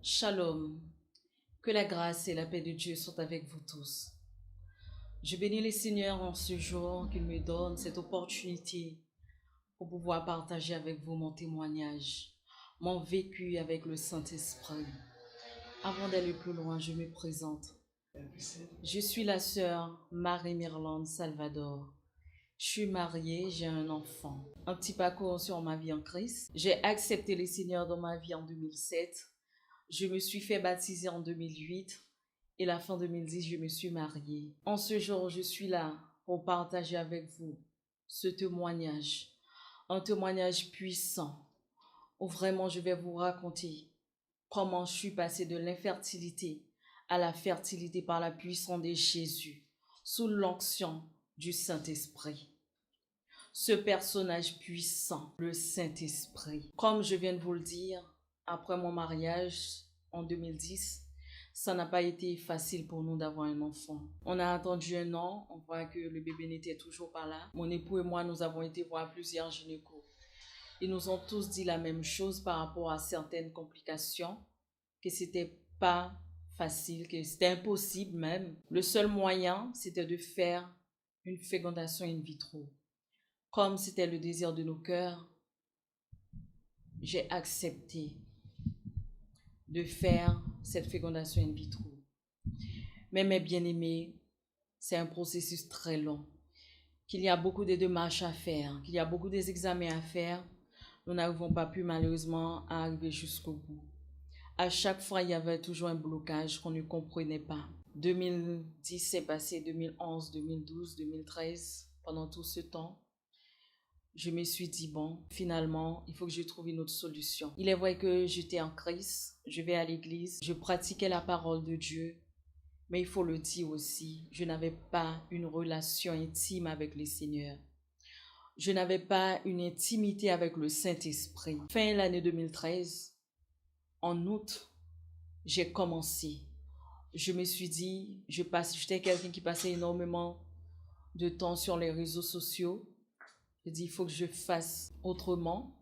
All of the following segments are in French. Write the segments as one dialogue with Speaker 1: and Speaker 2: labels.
Speaker 1: Shalom, que la grâce et la paix de Dieu soient avec vous tous. Je bénis le Seigneur en ce jour qu'il me donne cette opportunité pour pouvoir partager avec vous mon témoignage, mon vécu avec le Saint-Esprit. Avant d'aller plus loin, je me présente. Je suis la sœur Marie-Mirlande Salvador. Je suis mariée, j'ai un enfant. Un petit parcours sur ma vie en Christ. J'ai accepté le Seigneur dans ma vie en 2007. Je me suis fait baptiser en 2008 et la fin 2010, je me suis mariée. En ce jour, je suis là pour partager avec vous ce témoignage. Un témoignage puissant où vraiment je vais vous raconter comment je suis passée de l'infertilité à la fertilité par la puissance de Jésus, sous l'onction du Saint-Esprit. Ce personnage puissant, le Saint-Esprit. Comme je viens de vous le dire, après mon mariage en 2010, ça n'a pas été facile pour nous d'avoir un enfant. On a attendu 1 an, on voit que le bébé n'était toujours pas là. Mon époux et moi, nous avons été voir plusieurs gynécos. Ils nous ont tous dit la même chose par rapport à certaines complications, que c'était pas facile, que c'était impossible même. Le seul moyen, c'était de faire une fécondation in vitro. Comme c'était le désir de nos cœurs, j'ai accepté de faire cette fécondation in vitro. Mais mes bien-aimés, c'est un processus très long, qu'il y a beaucoup de démarches à faire, qu'il y a beaucoup d'examens à faire. Nous n'avons pas pu malheureusement arriver jusqu'au bout. À chaque fois, il y avait toujours un blocage qu'on ne comprenait pas. 2010 s'est passé, 2011, 2012, 2013, pendant tout ce temps. Je me suis dit, bon, finalement, il faut que je trouve une autre solution. Il est vrai que j'étais en Christ, je vais à l'église, je pratiquais la parole de Dieu, mais il faut le dire aussi, je n'avais pas une relation intime avec le Seigneur. Je n'avais pas une intimité avec le Saint-Esprit. Fin de l'année 2013, en août, j'ai commencé. Je me suis dit, j'étais quelqu'un qui passait énormément de temps sur les réseaux sociaux. J'ai dit, il faut que je fasse autrement.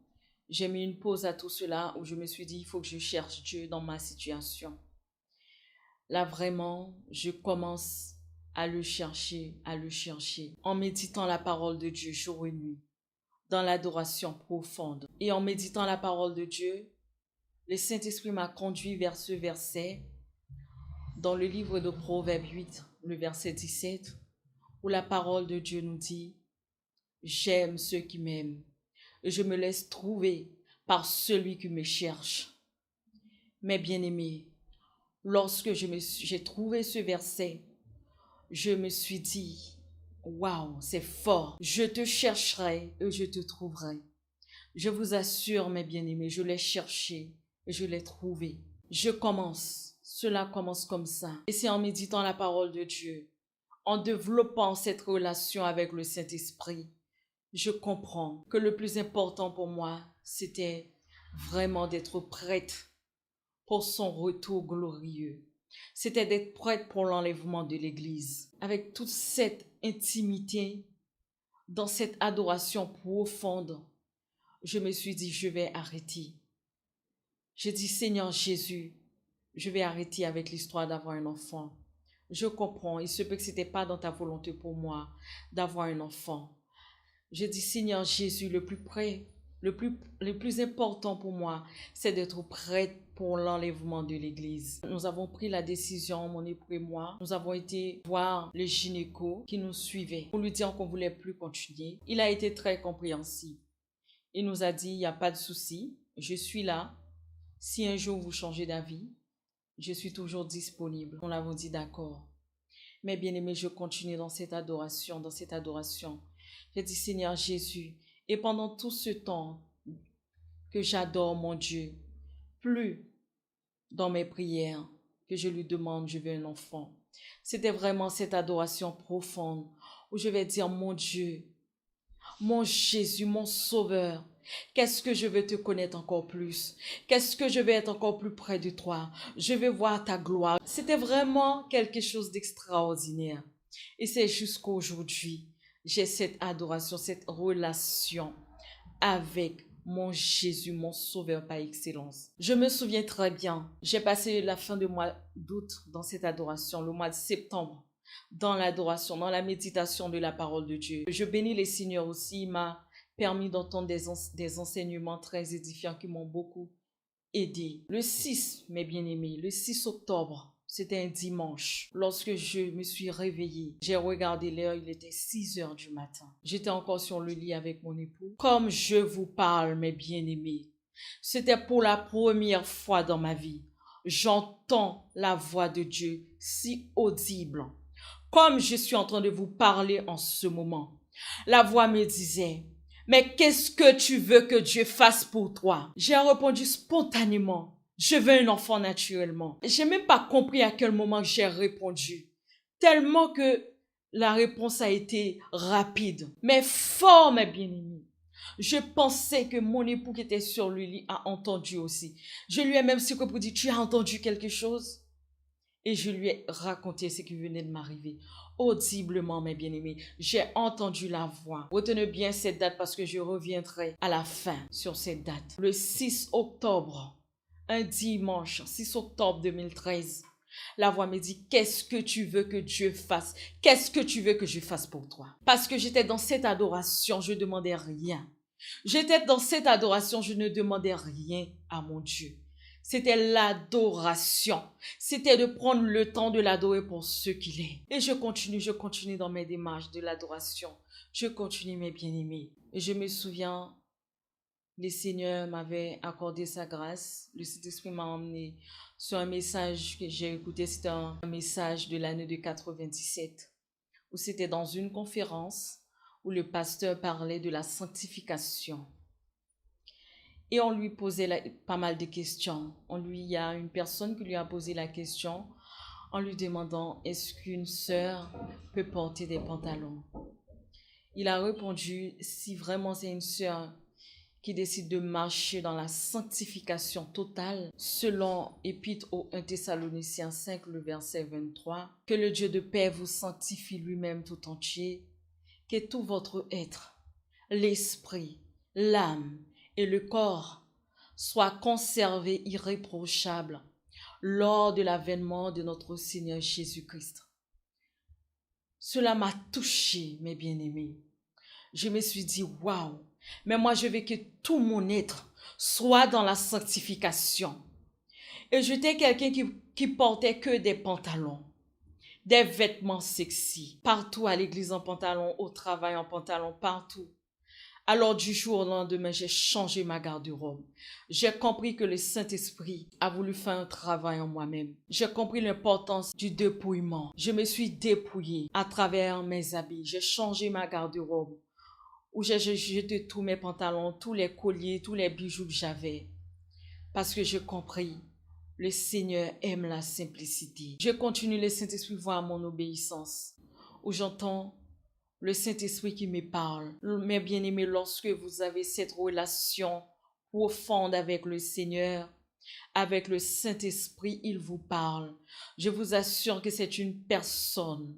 Speaker 1: J'ai mis une pause à tout cela où je me suis dit, il faut que je cherche Dieu dans ma situation. Là, vraiment, je commence à le chercher, en méditant la parole de Dieu jour et nuit, dans l'adoration profonde. Et en méditant la parole de Dieu, le Saint-Esprit m'a conduit vers ce verset dans le livre de Proverbes 8, le verset 17, où la parole de Dieu nous dit, j'aime ceux qui m'aiment et je me laisse trouver par celui qui me cherche. Mes bien-aimés, lorsque j'ai trouvé ce verset, je me suis dit, waouh, c'est fort. Je te chercherai et je te trouverai. Je vous assure, mes bien-aimés, je l'ai cherché et je l'ai trouvé. Cela commence comme ça. Et c'est en méditant la parole de Dieu, en développant cette relation avec le Saint-Esprit, je comprends que le plus important pour moi, c'était vraiment d'être prête pour son retour glorieux. C'était d'être prête pour l'enlèvement de l'Église. Avec toute cette intimité, dans cette adoration profonde, je me suis dit, je vais arrêter. J'ai dit, Seigneur Jésus, je vais arrêter avec l'histoire d'avoir un enfant. Je comprends, il se peut que ce n'était pas dans ta volonté pour moi d'avoir un enfant. Je dis, Seigneur Jésus, le plus important pour moi, c'est d'être prête pour l'enlèvement de l'Église. Nous avons pris la décision, mon époux et moi. Nous avons été voir le gynéco qui nous suivait pour lui dire qu'on ne voulait plus continuer. Il a été très compréhensif. Il nous a dit, il n'y a pas de souci, je suis là. Si un jour vous changez d'avis, je suis toujours disponible. On l'avait dit d'accord. Mais bien aimé, je continue dans cette adoration. J'ai dit, Seigneur Jésus, et pendant tout ce temps que j'adore mon Dieu, plus dans mes prières que je lui demande, je veux un enfant. C'était vraiment cette adoration profonde où je vais dire, mon Dieu, mon Jésus, mon Sauveur, qu'est-ce que je veux te connaître encore plus? Qu'est-ce que je veux être encore plus près de toi? Je veux voir ta gloire. C'était vraiment quelque chose d'extraordinaire. Et c'est jusqu'à aujourd'hui, j'ai cette adoration, cette relation avec mon Jésus, mon sauveur par excellence. Je me souviens très bien, j'ai passé la fin du mois d'août dans cette adoration, le mois de septembre, dans l'adoration, dans la méditation de la parole de Dieu. Je bénis les Seigneurs aussi, il m'a permis d'entendre des enseignements très édifiants qui m'ont beaucoup aidé. Le 6, mes bien-aimés, le 6 octobre, c'était un dimanche. Lorsque je me suis réveillée, j'ai regardé l'heure, il était 6 heures du matin. J'étais encore sur le lit avec mon époux. Comme je vous parle, mes bien-aimés, c'était pour la première fois dans ma vie. J'entends la voix de Dieu si audible. Comme je suis en train de vous parler en ce moment. La voix me disait, mais qu'est-ce que tu veux que Dieu fasse pour toi? J'ai répondu spontanément. Je veux un enfant naturellement. J'ai même pas compris à quel moment j'ai répondu. Tellement que la réponse a été rapide. Mais fort, mes bien-aimés. Je pensais que mon époux qui était sur le lit a entendu aussi. Je lui ai même secoué pour dire, tu as entendu quelque chose? Et je lui ai raconté ce qui venait de m'arriver. Audiblement, mes bien-aimés, j'ai entendu la voix. Retenez bien cette date parce que je reviendrai à la fin sur cette date. Le 6 octobre, un dimanche, 6 octobre 2013, la voix me dit, qu'est-ce que tu veux que Dieu fasse? Qu'est-ce que tu veux que je fasse pour toi? Parce que j'étais dans cette adoration, je ne demandais rien. J'étais dans cette adoration, je ne demandais rien à mon Dieu. C'était l'adoration. C'était de prendre le temps de l'adorer pour ce qu'il est. Et je continue dans mes démarches de l'adoration. Je continue, mes bien-aimés. Et je me souviens, le Seigneur m'avait accordé sa grâce. Le Saint-Esprit m'a emmené sur un message que j'ai écouté. C'était un message de l'année de 97, où c'était dans une conférence où le pasteur parlait de la sanctification. Et on lui posait pas mal de questions. Il y a une personne qui lui a posé la question en lui demandant, est-ce qu'une sœur peut porter des pantalons? Il a répondu, si vraiment c'est une sœur qui décide de marcher dans la sanctification totale, selon Épître aux 1 Thessaloniciens 5, le verset 23, que le Dieu de paix vous sanctifie lui-même tout entier, que tout votre être, l'esprit, l'âme et le corps soient conservés irréprochables lors de l'avènement de notre Seigneur Jésus-Christ. Cela m'a touché, mes bien-aimés. Je me suis dit, waouh, mais moi je veux que tout mon être soit dans la sanctification. Et j'étais quelqu'un qui portait que des pantalons, des vêtements sexy, partout à l'église en pantalon, au travail en pantalon, partout. Alors du jour au lendemain, j'ai changé ma garde-robe. J'ai compris que le Saint-Esprit a voulu faire un travail en moi-même. J'ai compris l'importance du dépouillement. Je me suis dépouillée à travers mes habits. J'ai changé ma garde-robe où j'ai jeté tous mes pantalons, tous les colliers, tous les bijoux que j'avais. Parce que j'ai compris, le Seigneur aime la simplicité. Je continue, le Saint-Esprit voit mon obéissance, où j'entends le Saint-Esprit qui me parle. Mes bien-aimés, lorsque vous avez cette relation profonde avec le Seigneur, avec le Saint-Esprit, il vous parle. Je vous assure que c'est une personne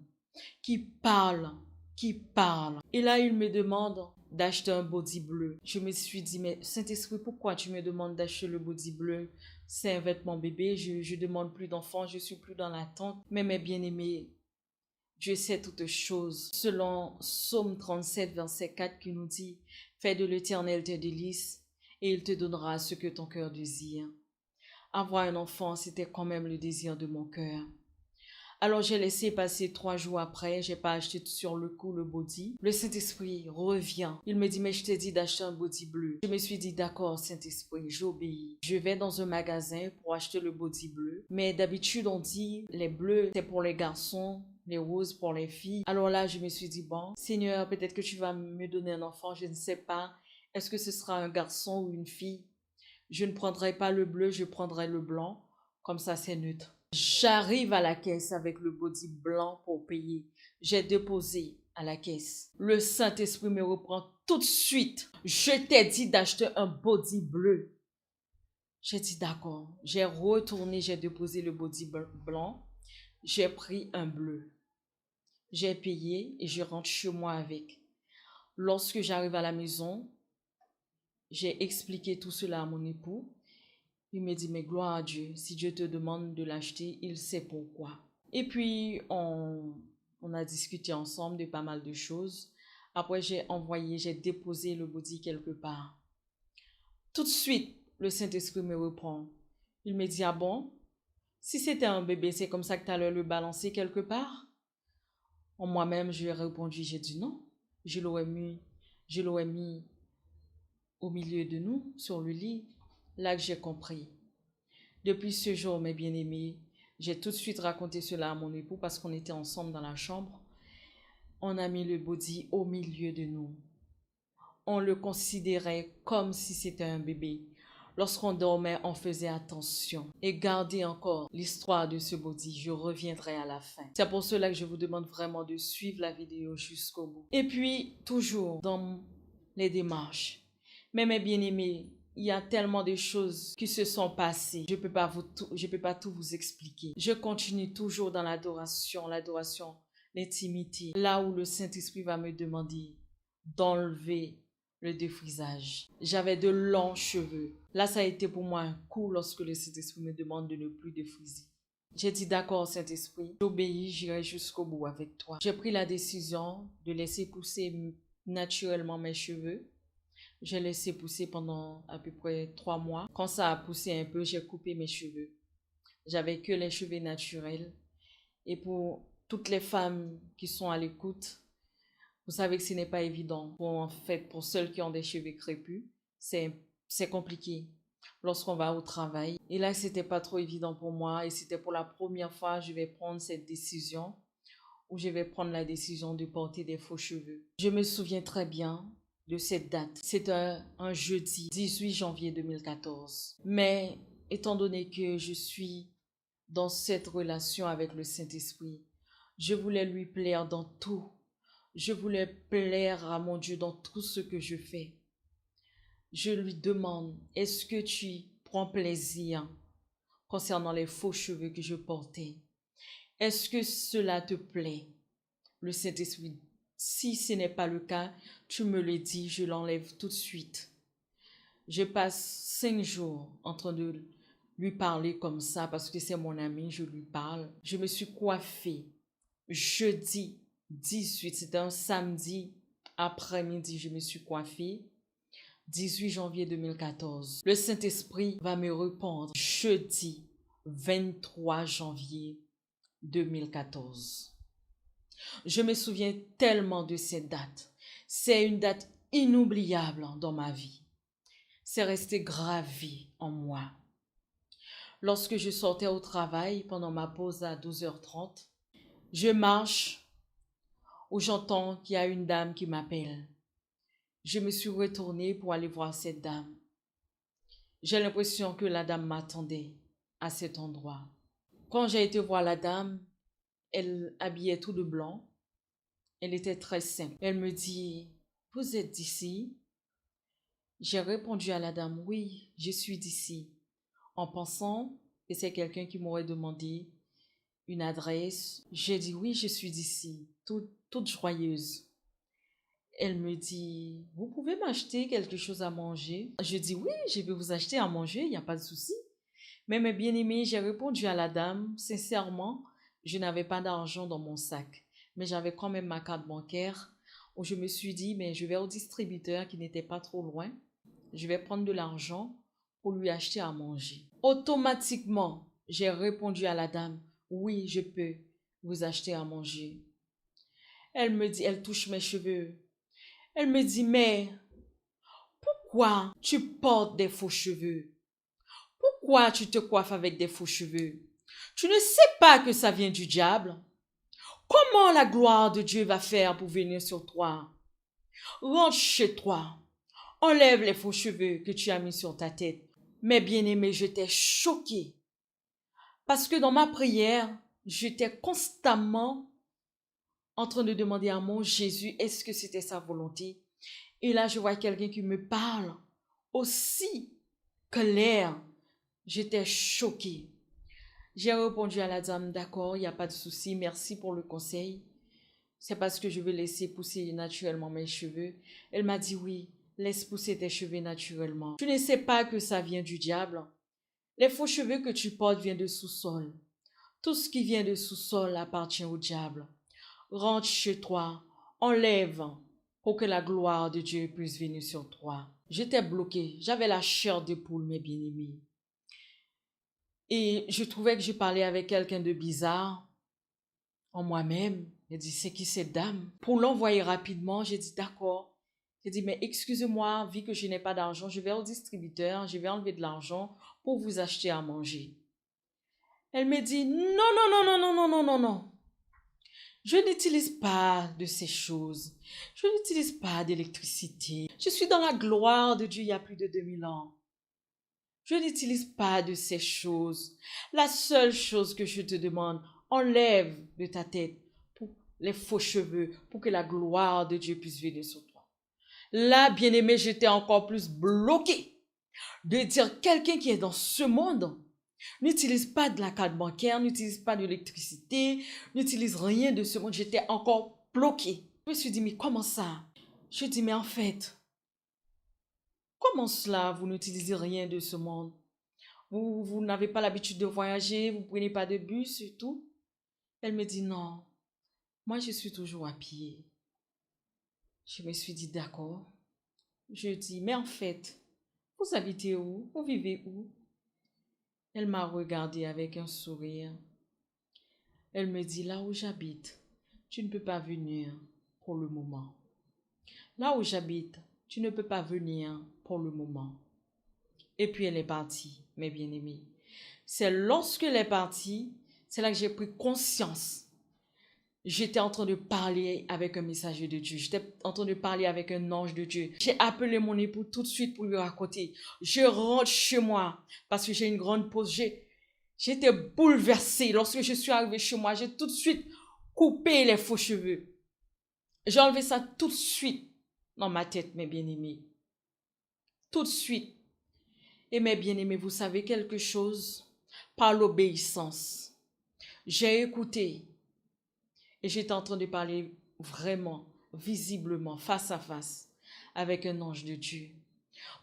Speaker 1: qui parle, qui parle. Et là, il me demande d'acheter un body bleu. Je me suis dit, mais Saint-Esprit, pourquoi tu me demandes d'acheter le body bleu? C'est un vêtement bébé, je demande plus d'enfants, je suis plus dans l'attente. Mais mes bien-aimés, Dieu sait toutes choses. Selon Psaume 37, verset 4 qui nous dit, fais de l'Éternel tes délices et il te donnera ce que ton cœur désire. Avoir un enfant, c'était quand même le désir de mon cœur. Alors j'ai laissé passer 3 jours après, j'ai pas acheté sur le coup le body. Le Saint-Esprit revient. Il me dit, mais je t'ai dit d'acheter un body bleu. Je me suis dit, d'accord Saint-Esprit, j'obéis. Je vais dans un magasin pour acheter le body bleu. Mais d'habitude on dit, les bleus c'est pour les garçons, les roses pour les filles. Alors là je me suis dit, bon, Seigneur, peut-être que tu vas me donner un enfant, je ne sais pas. Est-ce que ce sera un garçon ou une fille? Je ne prendrai pas le bleu, je prendrai le blanc. Comme ça c'est neutre. J'arrive à la caisse avec le body blanc pour payer. J'ai déposé à la caisse. Le Saint-Esprit me reprend tout de suite. Je t'ai dit d'acheter un body bleu. J'ai dit d'accord. J'ai retourné, j'ai déposé le body blanc. J'ai pris un bleu. J'ai payé et je rentre chez moi avec. Lorsque j'arrive à la maison, J'ai expliqué tout cela à mon époux. Il me dit, mais gloire à Dieu, si Dieu te demande de l'acheter, il sait pourquoi. Et puis, on a discuté ensemble de pas mal de choses. Après, j'ai déposé le body quelque part. Tout de suite, le Saint-Esprit me reprend. Il me dit, ah bon, si c'était un bébé, c'est comme ça que tu allais le balancer quelque part? En moi-même, je lui ai répondu, j'ai dit non. Je l'aurais mis au milieu de nous, sur le lit. Là que j'ai compris. Depuis ce jour, mes bien-aimés, j'ai tout de suite raconté cela à mon époux parce qu'on était ensemble dans la chambre. On a mis le body au milieu de nous. On le considérait comme si c'était un bébé. Lorsqu'on dormait, on faisait attention. Et gardez encore l'histoire de ce body. Je reviendrai à la fin. C'est pour cela que je vous demande vraiment de suivre la vidéo jusqu'au bout. Et puis, toujours dans les démarches. Mais mes bien-aimés, il y a tellement de choses qui se sont passées. Je peux pas tout vous expliquer. Je continue toujours dans l'adoration, l'intimité. Là où le Saint-Esprit va me demander d'enlever le défrisage. J'avais de longs cheveux. Là, ça a été pour moi un coup lorsque le Saint-Esprit me demande de ne plus défriser. J'ai dit d'accord, Saint-Esprit, j'obéis, j'irai jusqu'au bout avec toi. J'ai pris la décision de laisser pousser naturellement mes cheveux. J'ai laissé pousser pendant à peu près 3 mois. Quand ça a poussé un peu, j'ai coupé mes cheveux. J'avais que les cheveux naturels. Et pour toutes les femmes qui sont à l'écoute, vous savez que ce n'est pas évident. Pour celles qui ont des cheveux crépus, c'est compliqué lorsqu'on va au travail. Et là, c'était pas trop évident pour moi. Et c'était pour la première fois que je vais prendre cette décision, où je vais prendre la décision de porter des faux cheveux. Je me souviens très bien de cette date. C'est un jeudi 18 janvier 2014. Mais étant donné que je suis dans cette relation avec le Saint-Esprit, je voulais lui plaire dans tout. Je voulais plaire à mon Dieu dans tout ce que je fais. Je lui demande, est-ce que tu prends plaisir concernant les faux cheveux que je portais? Est-ce que cela te plaît? Le Saint-Esprit, si ce n'est pas le cas, tu me le dis, je l'enlève tout de suite. Je passe 5 jours en train de lui parler comme ça parce que c'est mon ami, je lui parle. Je me suis coiffée jeudi 18, c'était un samedi après-midi, je me suis coiffée. 18 janvier 2014. Le Saint-Esprit va me répondre jeudi 23 janvier 2014. Je me souviens tellement de cette date. C'est une date inoubliable dans ma vie. C'est resté gravé en moi. Lorsque je sortais au travail pendant ma pause à 12h30, je marche où j'entends qu'il y a une dame qui m'appelle. Je me suis retournée pour aller voir cette dame. J'ai l'impression que la dame m'attendait à cet endroit. Quand j'ai été voir la dame, elle habillait tout de blanc. Elle était très simple. Elle me dit, vous êtes d'ici? J'ai répondu à la dame, oui, je suis d'ici, en pensant que c'est quelqu'un qui m'aurait demandé une adresse. J'ai dit, oui, je suis d'ici, toute joyeuse. Elle me dit, vous pouvez m'acheter quelque chose à manger? Je dis, oui, je vais vous acheter à manger, il n'y a pas de souci. Mais mes bien-aimés, j'ai répondu à la dame, sincèrement, je n'avais pas d'argent dans mon sac. Mais j'avais quand même ma carte bancaire où je me suis dit, mais je vais au distributeur qui n'était pas trop loin. Je vais prendre de l'argent pour lui acheter à manger. Automatiquement, j'ai répondu à la dame, oui, je peux vous acheter à manger. Elle me dit, elle touche mes cheveux. Elle me dit, mais pourquoi tu portes des faux cheveux? Pourquoi tu te coiffes avec des faux cheveux? Tu ne sais pas que ça vient du diable? Comment la gloire de Dieu va faire pour venir sur toi? Rentre chez toi. Enlève les faux cheveux que tu as mis sur ta tête. Mais bien-aimé, j'étais choquée. Parce que dans ma prière, j'étais constamment en train de demander à mon Jésus, est-ce que c'était sa volonté? Et là, je vois quelqu'un qui me parle aussi clair. J'étais choquée. J'ai répondu à la dame, d'accord, il n'y a pas de souci, merci pour le conseil. C'est parce que je veux laisser pousser naturellement mes cheveux. Elle m'a dit oui, laisse pousser tes cheveux naturellement. Tu ne sais pas que ça vient du diable. Les faux cheveux que tu portes viennent de sous-sol. Tout ce qui vient de sous-sol appartient au diable. Rentre chez toi, enlève pour que la gloire de Dieu puisse venir sur toi. J'étais bloquée, j'avais la chair de poule, mes bien-aimés. Et je trouvais que je parlais avec quelqu'un de bizarre en moi-même. J'ai dit, c'est qui cette dame? Pour l'envoyer rapidement, j'ai dit, d'accord. J'ai dit, mais excusez-moi, vu que je n'ai pas d'argent, je vais au distributeur, je vais enlever de l'argent pour vous acheter à manger. Elle me dit, non, non, non, non, non, non, non, non, non. Je n'utilise pas de ces choses. Je n'utilise pas d'électricité. Je suis dans la gloire de Dieu il y a plus de 2000 ans. Je n'utilise pas de ces choses. La seule chose que je te demande, enlève de ta tête pour les faux cheveux pour que la gloire de Dieu puisse venir sur toi. Là, bien-aimé, j'étais encore plus bloquée de dire quelqu'un qui est dans ce monde n'utilise pas de la carte bancaire, n'utilise pas d'électricité, n'utilise rien de ce monde. J'étais encore bloquée. Je me suis dit, mais comment ça? Je dis, mais en fait, comment cela, vous n'utilisez rien de ce monde? Vous n'avez pas l'habitude de voyager, vous ne prenez pas de bus et tout? Elle me dit, non, moi je suis toujours à pied. Je me suis dit, d'accord. Je dis, mais en fait, vous habitez où? Vous vivez où? Elle m'a regardé avec un sourire. Elle me dit, là où j'habite, tu ne peux pas venir pour le moment. Là où j'habite, tu ne peux pas venir pour le moment. Et puis elle est partie, mes bien-aimés. C'est lorsqu'elle est partie, c'est là que j'ai pris conscience. J'étais en train de parler avec un messager de Dieu. J'étais en train de parler avec un ange de Dieu. J'ai appelé mon époux tout de suite pour lui raconter. Je rentre chez moi parce que j'ai une grande pause. J'étais bouleversée. Lorsque je suis arrivée chez moi, j'ai tout de suite coupé les faux cheveux. J'ai enlevé ça tout de suite dans ma tête, mes bien-aimés. Tout de suite. Et mes bien-aimés, vous savez quelque chose? Par l'obéissance. J'ai écouté et j'étais en train de parler vraiment, visiblement, face à face avec un ange de Dieu.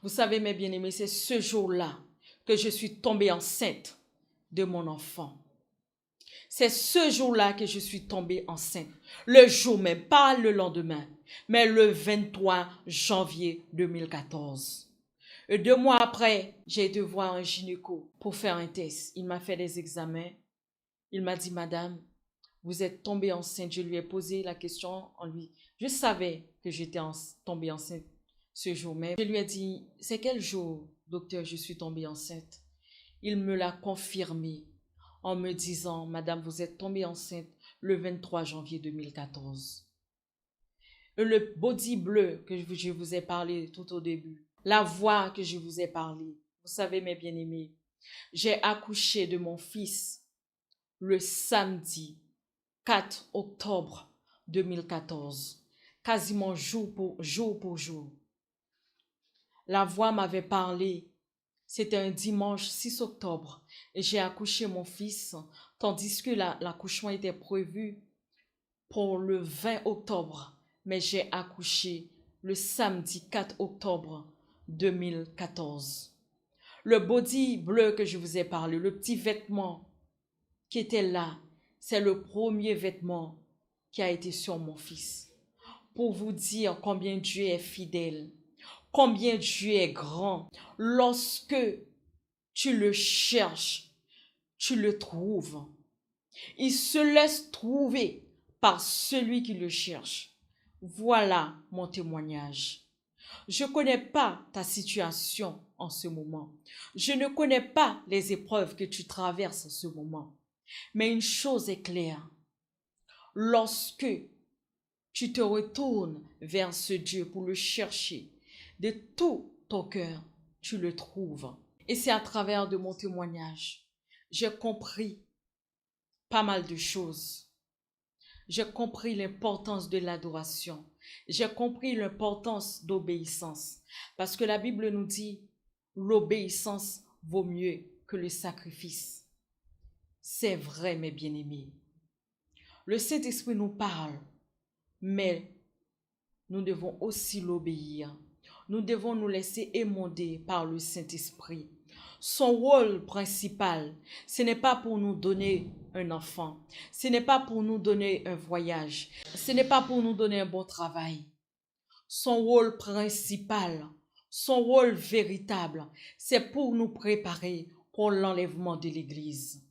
Speaker 1: Vous savez, mes bien-aimés, c'est ce jour-là que je suis tombée enceinte de mon enfant. C'est ce jour-là que je suis tombée enceinte. Le jour même, pas le lendemain, mais le 23 janvier 2014. Et 2 mois après, j'ai été voir un gynéco pour faire un test. Il m'a fait des examens. Il m'a dit, madame, vous êtes tombée enceinte. Je lui ai posé la question en lui. Je savais que j'étais tombée enceinte ce jour même. Je lui ai dit, c'est quel jour, docteur, je suis tombée enceinte? Il me l'a confirmé en me disant, madame, vous êtes tombée enceinte le 23 janvier 2014. Et le body bleu que je vous ai parlé tout au début, la voix que je vous ai parlé, vous savez, mes bien-aimés, j'ai accouché de mon fils le samedi 4 octobre 2014, quasiment jour pour jour. La voix m'avait parlé. C'était un dimanche 6 octobre et j'ai accouché mon fils, tandis que l'accouchement était prévu pour le 20 octobre, mais j'ai accouché le samedi 4 octobre 2014. Le body bleu que je vous ai parlé, le petit vêtement qui était là, c'est le premier vêtement qui a été sur mon fils. Pour vous dire combien Dieu est fidèle, combien Dieu est grand. Lorsque tu le cherches, tu le trouves. Il se laisse trouver par celui qui le cherche. Voilà mon témoignage. Je ne connais pas ta situation en ce moment. Je ne connais pas les épreuves que tu traverses en ce moment. Mais une chose est claire. Lorsque tu te retournes vers ce Dieu pour le chercher, de tout ton cœur, tu le trouves. Et c'est à travers de mon témoignage, j'ai compris pas mal de choses. J'ai compris l'importance de l'adoration. J'ai compris l'importance d'obéissance. Parce que la Bible nous dit, l'obéissance vaut mieux que le sacrifice. C'est vrai, mes bien-aimés. Le Saint-Esprit nous parle, mais nous devons aussi l'obéir. Nous devons nous laisser émonder par le Saint-Esprit. Son rôle principal, ce n'est pas pour nous donner un enfant, ce n'est pas pour nous donner un voyage, ce n'est pas pour nous donner un bon travail. Son rôle principal, son rôle véritable, c'est pour nous préparer pour l'enlèvement de l'Église.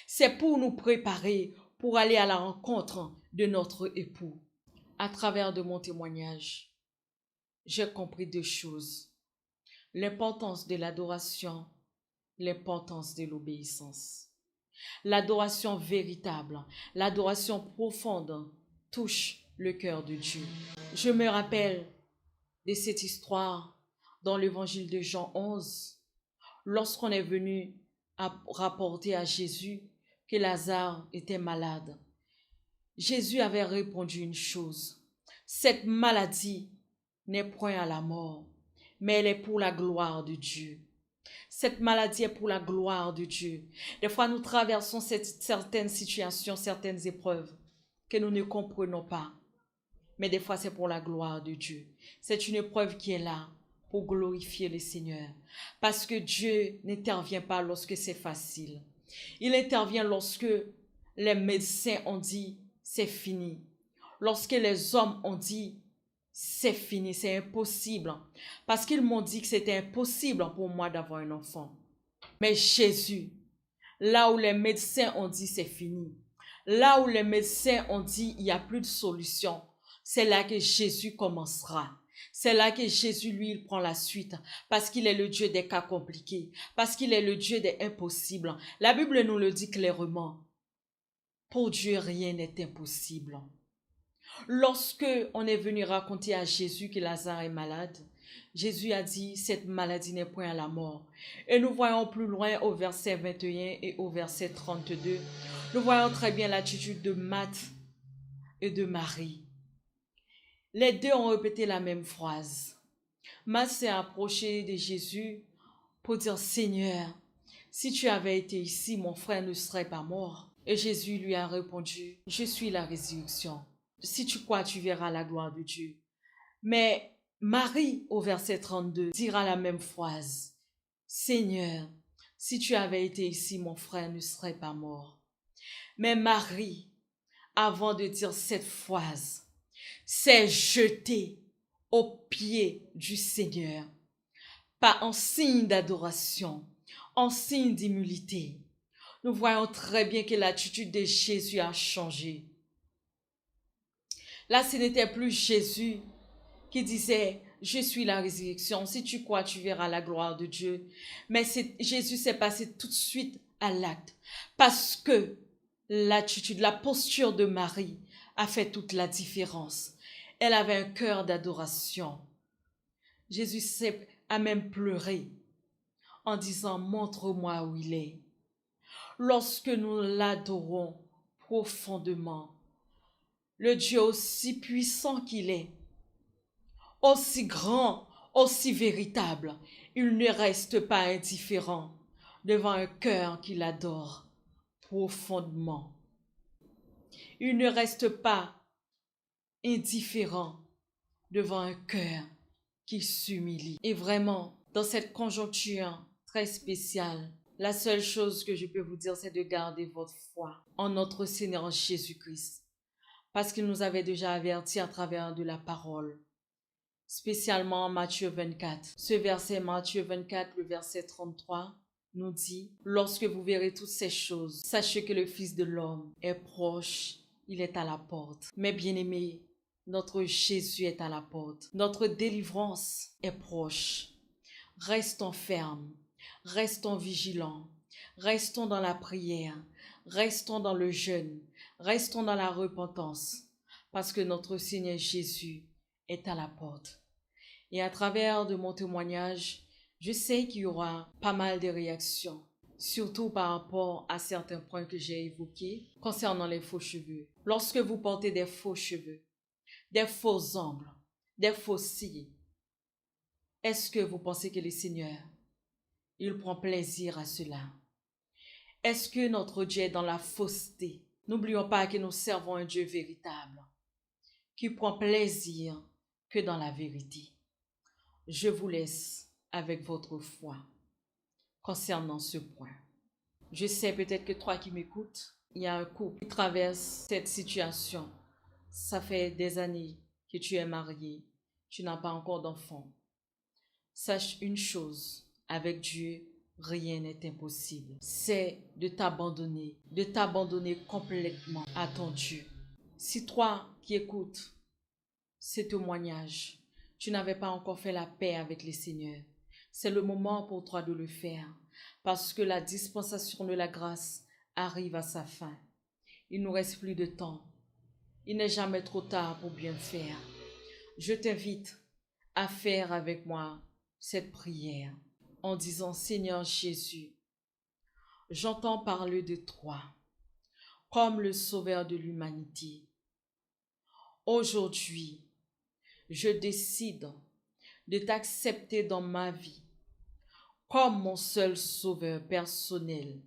Speaker 1: C'est pour nous préparer pour aller à la rencontre de notre époux. À travers de mon témoignage, j'ai compris deux choses. L'importance de l'adoration, l'importance de l'obéissance. L'adoration véritable, l'adoration profonde touche le cœur de Dieu. Je me rappelle de cette histoire dans l'évangile de Jean 11, lorsqu'on est venu rapporter à Jésus que Lazare était malade. Jésus avait répondu une chose: cette maladie n'est point à la mort, mais elle est pour la gloire de Dieu. Cette maladie est pour la gloire de Dieu. Des fois, nous traversons certaines situations, certaines épreuves que nous ne comprenons pas. Mais des fois, c'est pour la gloire de Dieu. C'est une épreuve qui est là pour glorifier le Seigneur. Parce que Dieu n'intervient pas lorsque c'est facile. Il intervient lorsque les médecins ont dit c'est fini. Lorsque les hommes ont dit c'est fini, c'est impossible. Parce qu'ils m'ont dit que c'était impossible pour moi d'avoir un enfant. Mais Jésus, là où les médecins ont dit c'est fini, là où les médecins ont dit il n'y a plus de solution, c'est là que Jésus commencera. C'est là que Jésus, lui, il prend la suite. Parce qu'il est le Dieu des cas compliqués. Parce qu'il est le Dieu des impossibles. La Bible nous le dit clairement. Pour Dieu, rien n'est impossible. Lorsque on est venu raconter à Jésus que Lazare est malade, Jésus a dit, cette maladie n'est point à la mort. Et nous voyons plus loin au verset 21 et au verset 32, nous voyons très bien l'attitude de Marthe et de Marie. Les deux ont répété la même phrase. Marthe s'est approchée de Jésus pour dire, Seigneur, si tu avais été ici, mon frère ne serait pas mort. Et Jésus lui a répondu, je suis la résurrection. Si tu crois, tu verras la gloire de Dieu. Mais Marie, au verset 32, dira la même phrase. Seigneur, si tu avais été ici, mon frère ne serait pas mort. Mais Marie, avant de dire cette phrase, s'est jetée aux pieds du Seigneur, pas en signe d'adoration, en signe d'humilité. Nous voyons très bien que l'attitude de Jésus a changé. Là, ce n'était plus Jésus qui disait, je suis la résurrection, si tu crois, tu verras la gloire de Dieu. Mais Jésus s'est passé tout de suite à l'acte, parce que l'attitude, la posture de Marie a fait toute la différence. Elle avait un cœur d'adoration. Jésus a même pleuré en disant, montre-moi où il est. Lorsque nous l'adorons profondément, le Dieu aussi puissant qu'il est, aussi grand, aussi véritable, il ne reste pas indifférent devant un cœur qui l'adore profondément. Il ne reste pas indifférent devant un cœur qui s'humilie. Et vraiment, dans cette conjoncture très spéciale, la seule chose que je peux vous dire, c'est de garder votre foi en notre Seigneur Jésus-Christ. Parce qu'il nous avait déjà avertis à travers de la parole. Spécialement en Matthieu 24. Ce verset, Matthieu 24, le verset 33, nous dit, lorsque vous verrez toutes ces choses, sachez que le Fils de l'homme est proche, il est à la porte. Mes bien-aimés, notre Jésus est à la porte. Notre délivrance est proche. Restons fermes, restons vigilants, restons dans la prière, restons dans le jeûne, restons dans la repentance, parce que notre Seigneur Jésus est à la porte. Et à travers de mon témoignage, je sais qu'il y aura pas mal de réactions, surtout par rapport à certains points que j'ai évoqués concernant les faux cheveux. Lorsque vous portez des faux cheveux, des faux ongles, des faux cils, est-ce que vous pensez que le Seigneur, il prend plaisir à cela? Est-ce que notre Dieu est dans la fausseté? N'oublions pas que nous servons un Dieu véritable, qui prend plaisir que dans la vérité. Je vous laisse avec votre foi concernant ce point. Je sais peut-être que toi qui m'écoutes, il y a un couple qui traverse cette situation. Ça fait des années que tu es marié, tu n'as pas encore d'enfant. Sache une chose, avec Dieu, rien n'est impossible. C'est de t'abandonner complètement à ton Dieu. Si toi qui écoutes ces témoignages, tu n'avais pas encore fait la paix avec le Seigneur, c'est le moment pour toi de le faire, parce que la dispensation de la grâce arrive à sa fin. Il ne nous reste plus de temps. Il n'est jamais trop tard pour bien faire. Je t'invite à faire avec moi cette prière en disant: Seigneur Jésus, j'entends parler de toi comme le Sauveur de l'humanité. Aujourd'hui, je décide de t'accepter dans ma vie comme mon seul Sauveur personnel.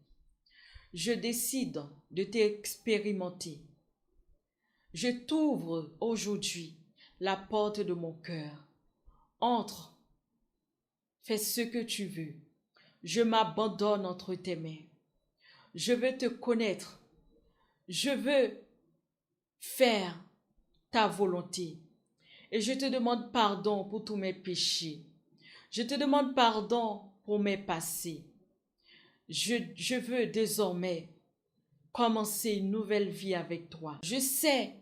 Speaker 1: Je décide de t'expérimenter. Je t'ouvre aujourd'hui la porte de mon cœur. Entre, fais ce que tu veux. Je m'abandonne entre tes mains. Je veux te connaître. Je veux faire ta volonté. Et je te demande pardon pour tous mes péchés. Je te demande pardon pour mes passés. Je veux désormais commencer une nouvelle vie avec toi. Je sais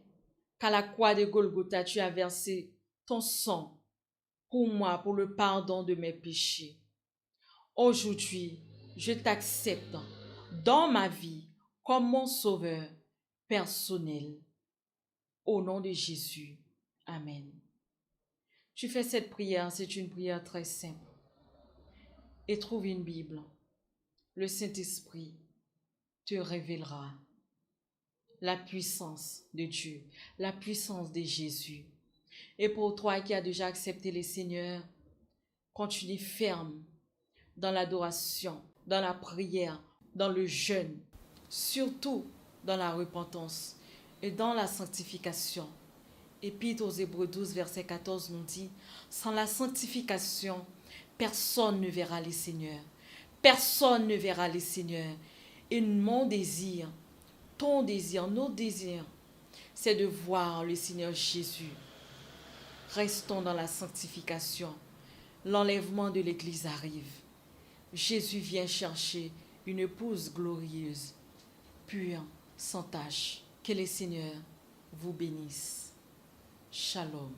Speaker 1: qu'à la croix de Golgotha, tu as versé ton sang pour moi, pour le pardon de mes péchés. Aujourd'hui, je t'accepte dans ma vie comme mon sauveur personnel. Au nom de Jésus. Amen. Tu fais cette prière, c'est une prière très simple. Et trouve une Bible. Le Saint-Esprit te révélera la puissance de Dieu, la puissance de Jésus. Et pour toi qui as déjà accepté le Seigneur, continue ferme dans l'adoration, dans la prière, dans le jeûne, surtout dans la repentance et dans la sanctification. Épître aux Hébreux 12, verset 14 nous dit: sans la sanctification, personne ne verra les Seigneurs. Personne ne verra les Seigneurs. Et mon désir, ton désir, nos désirs, c'est de voir le Seigneur Jésus. Restons dans la sanctification. L'enlèvement de l'Église arrive. Jésus vient chercher une épouse glorieuse, pure, sans tache. Que le Seigneur vous bénisse. Shalom.